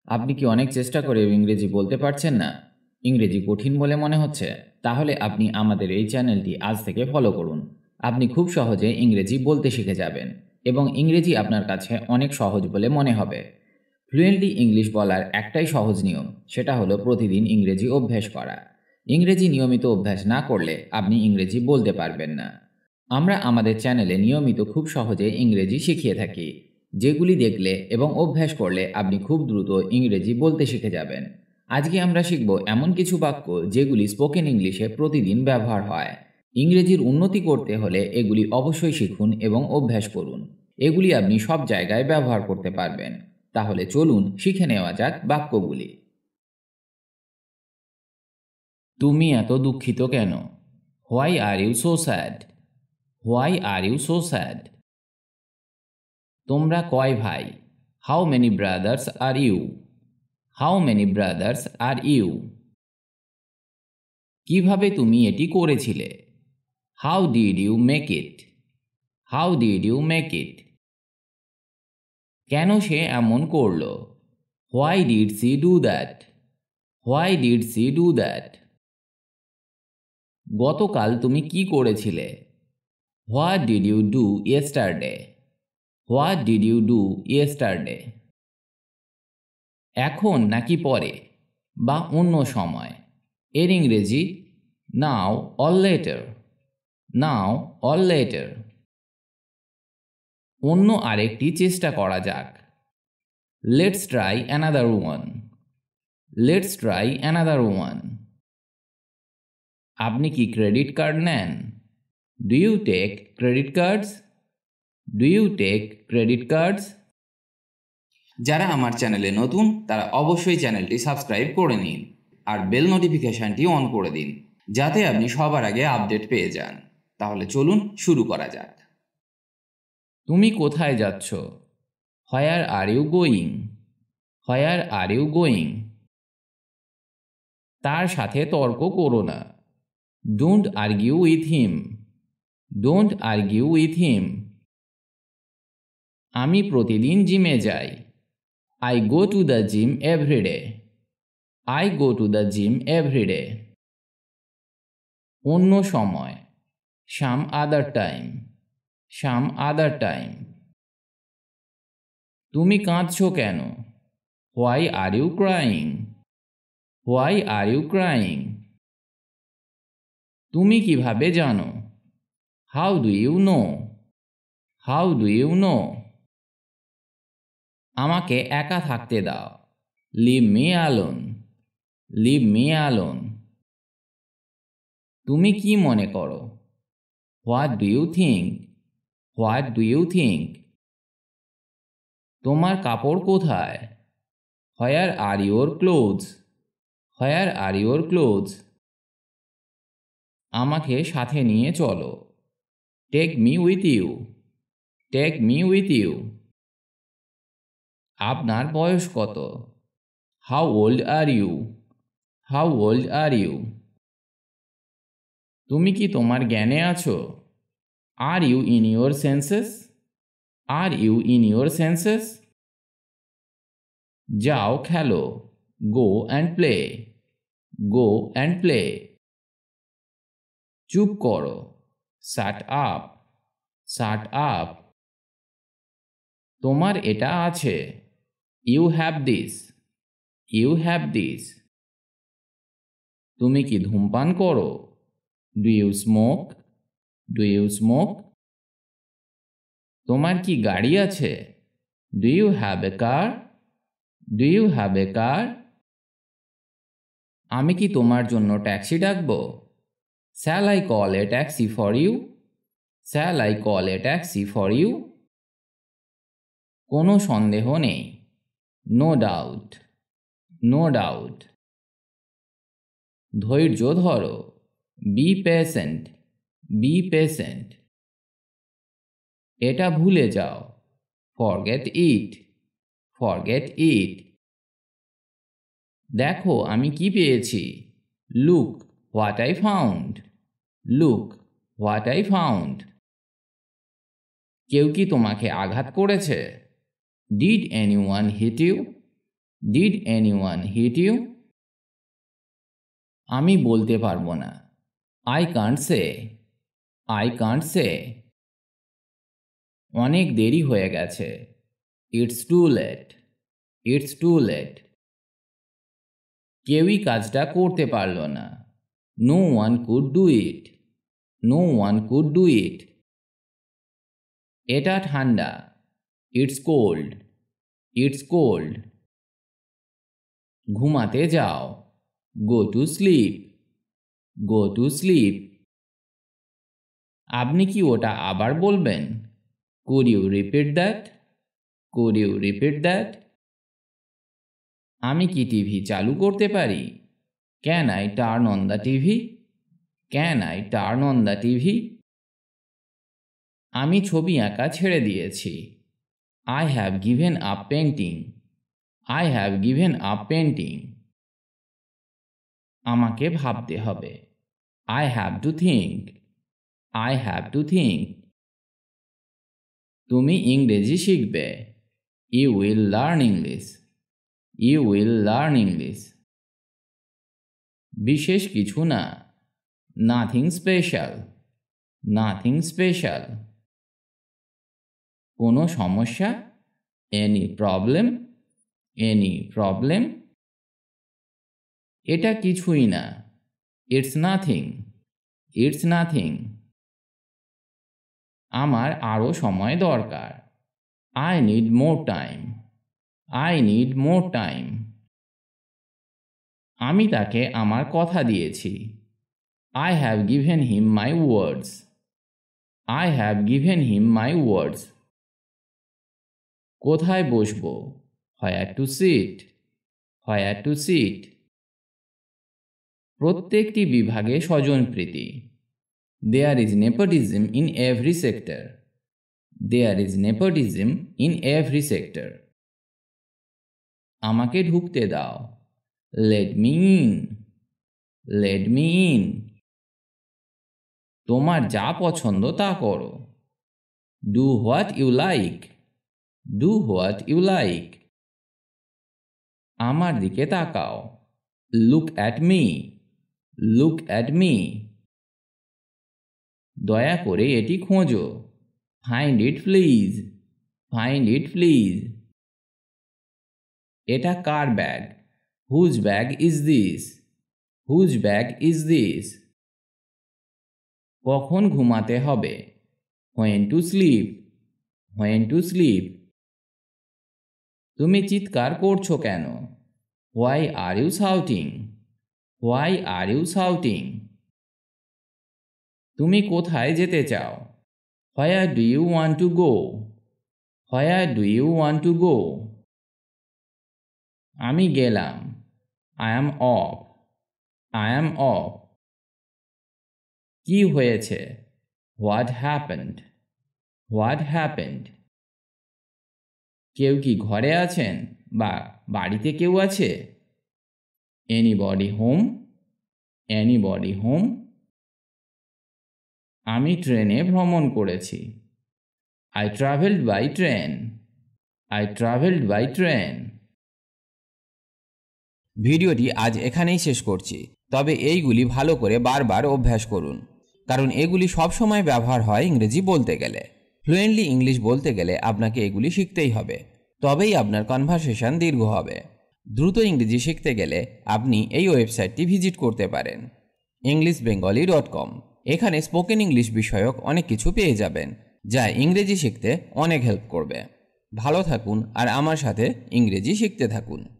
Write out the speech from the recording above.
আপনি কি অনেক চেষ্টা করেও ইংরেজি বলতে পারছেন না? ইংরেজি কঠিন বলে মনে হচ্ছে? তাহলে আপনি আমাদের এই চ্যানেলটি আজ থেকে ফলো করুন। আপনি খুব সহজে ইংরেজি বলতে শিখে যাবেন এবং ইংরেজি আপনার কাছে অনেক সহজ বলে মনে হবে। ফ্লুয়েন্টলি ইংলিশ বলার একটাই সহজ নিয়ম, সেটা হলো প্রতিদিন ইংরেজি অভ্যাস করা। ইংরেজি নিয়মিত অভ্যাস না করলে আপনি ইংরেজি বলতে পারবেন না। আমরা আমাদের চ্যানেলে নিয়মিত খুব সহজে ইংরেজি শিখিয়ে থাকি, যেগুলি দেখলে এবং অভ্যাস করলে আপনি খুব দ্রুত ইংরেজি বলতে শিখে যাবেন। আজকে আমরা শিখব এমন কিছু বাক্য যেগুলি স্পোকেন ইংলিশে প্রতিদিন ব্যবহার হয়। ইংরেজির উন্নতি করতে হলে এগুলি অবশ্যই শিখুন এবং অভ্যাস করুন। এগুলি আপনি সব জায়গায় ব্যবহার করতে পারবেন। তাহলে চলুন শিখে নেওয়া যাক বাক্যগুলি। তুমি এত দুঃখিত কেন? Why are you so sad? Why are you so sad? তোমরা কয় ভাই? How many brothers are you? How many brothers are you? কিভাবে তুমি এটি করেছিলে? How did you make it? How did you make it? কেন সে এমন করল? Why did she do that? Why did she do that? গতকাল তুমি কি করেছিলে? What did you do yesterday? What did you do yesterday? এখন নাকি পরে বা অন্য সময়? এর ইংরেজি now or later. Now or later. অন্য আরেকটি চেষ্টা করা যাক। Let's try another one. Let's try another one. আপনি কি ক্রেডিট কার্ড নেন? Do you take credit cards? Do you take credit cards? যারা আমার চ্যানেলে নতুন তারা অবশ্যই চ্যানেলটি সাবস্ক্রাইব করে নিন আর বেল নোটিফিকেশনটি অন করে দিন, যাতে আপনি সবার আগে আপডেট পেয়ে যান। তাহলে চলুন শুরু করা যাক। তুমি কোথায় যাচ্ছ? Where are you going? Where are you going? তার সাথে তর্ক করো না। Don't argue with him. Don't argue with him. আমি প্রতিদিন জিমে যাই। I go to the gym every day. I go to the gym every day. অন্য সময়। Some other time. Some other time. তুমি কাঁদছো কেন? Why are you crying? Why are you crying? তুমি কিভাবে জানো? How do you know? How do you no? আমাকে একা থাকতে দাও। Leave me alone. Leave me alone. তুমি কি মনে করো? What do you think? What do you think? তোমার কাপড় কোথায়? Where are your clothes? Where are your clothes? আমাকে সাথে নিয়ে চলো। Take me with you. Take me with you. আপনার বয়স কত? How old are you? How old are you? তুমি কি তোমার জ্ঞানে আছো? Are you in your senses? Are you in your senses? যাও খেলো। Go and play. Go and play. চুপ করো। Shut up. Shut up. তোমার এটা আছে। You have this. You have this. তুমি কি ধূমপান করো? Do you smoke? Do you smoke? তোমার কি গাড়ি আছে? Do you have a car? Do you have a car? আমি কি তোমার জন্য ট্যাক্সি ডাকবো? Shall I call a taxi for you? Shall I call a taxi for you? কোনো সন্দেহ নেই। No doubt. No doubt. ধৈর্য ধরো। Be patient. Be patient. এটা ভুলে যাও। Forget it. Forget it. দেখো আমি কি পেয়েছি। Look what I found. Look what I found. কেউ কি তোমাকে আঘাত করেছে? Did anyone hit you? Did anyone hit you? আমি বলতে পারবো না। I can't say. I can't say. অনেক দেরি হয়ে গেছে। It's too late. It's too late. কেউই কাজটা করতে পারল না। No one could do it. No one could do it. এটা ঠান্ডা। It's cold. It's cold. ঘুমাতে যাও। Go to sleep. Go to sleep. আপনি কি ওটা আবার বলবেন? Could you repeat that? Could you repeat that? আমি কি টিভি চালু করতে পারি? Can I turn on the TV? Can I turn on the TV? আমি ছবি আঁকা ছেড়ে দিয়েছি। I have given up painting. I have given up painting. আমাকে ভাবতে হবে। I have to think. I have to think. তুমি ইংরেজি শিখবে। You will learn English. You will learn English. বিশেষ কিছু না। Nothing special. Nothing special. কোনো সমস্যা? Any problem? Any problem? এটা কিছুই না। It's nothing. It's nothing. আমার আরও সময় দরকার। I need more time. I need more time. আমি তাকে আমার কথা দিয়েছি। I have given him my words. I have given him my words. কোথায় বসবো? Where to sit? Where to sit? প্রত্যেকটি বিভাগে স্বজনপ্রীতি। There is nepotism in every sector. There is nepotism in every sector. আমাকে ঢুকতে দাও। Let me in. Let me in. তোমার যা পছন্দ তা করো। Do what you like. Do what you like. আমার দিকে তাকাও। Look at me. Look at me. দয়া করে এটি খোঁজো। Find it please. Find it please. এটা কার bag? Whose bag is this? Whose bag is this? কখন ঘুমাতে হবে? When to sleep. When to sleep. তুমি চিৎকার করছো কেন? Why are you shouting? Why are you shouting? তুমি কোথায় যেতে চাও? Where do you want to go? Where do you want to go? আমি গেলাম। I am off. I am off. কি হয়েছে? What happened? What happened? কেউ কি ঘরে আছেন বা বাড়িতে কেউ আছে? Anybody home? Anybody home? আমি ট্রেনে ভ্রমণ করেছি। I traveled by train. I traveled by train. ভিডিওটি আজ এখানেই শেষ করছি। তবে এইগুলি ভালো করে বারবার অভ্যাস করুন, কারণ এগুলি সব সময় ব্যবহার হয় ইংরেজি বলতে গেলে। ফ্লুয়েন্টলি ইংলিশ বলতে গেলে আপনাকে এগুলি শিখতেই হবে, তবেই আপনার কনভারসেশন দীর্ঘ হবে। দ্রুত ইংরেজি শিখতে গেলে আপনি এই ওয়েবসাইটটি ভিজিট করতে পারেন, englishbengali.com। এখানে স্পোকেন ইংলিশ বিষয়ক অনেক কিছু পেয়ে যাবেন, যা ইংরেজি শিখতে অনেক হেল্প করবে। ভালো থাকুন আর আমার সাথে ইংরেজি শিখতে থাকুন।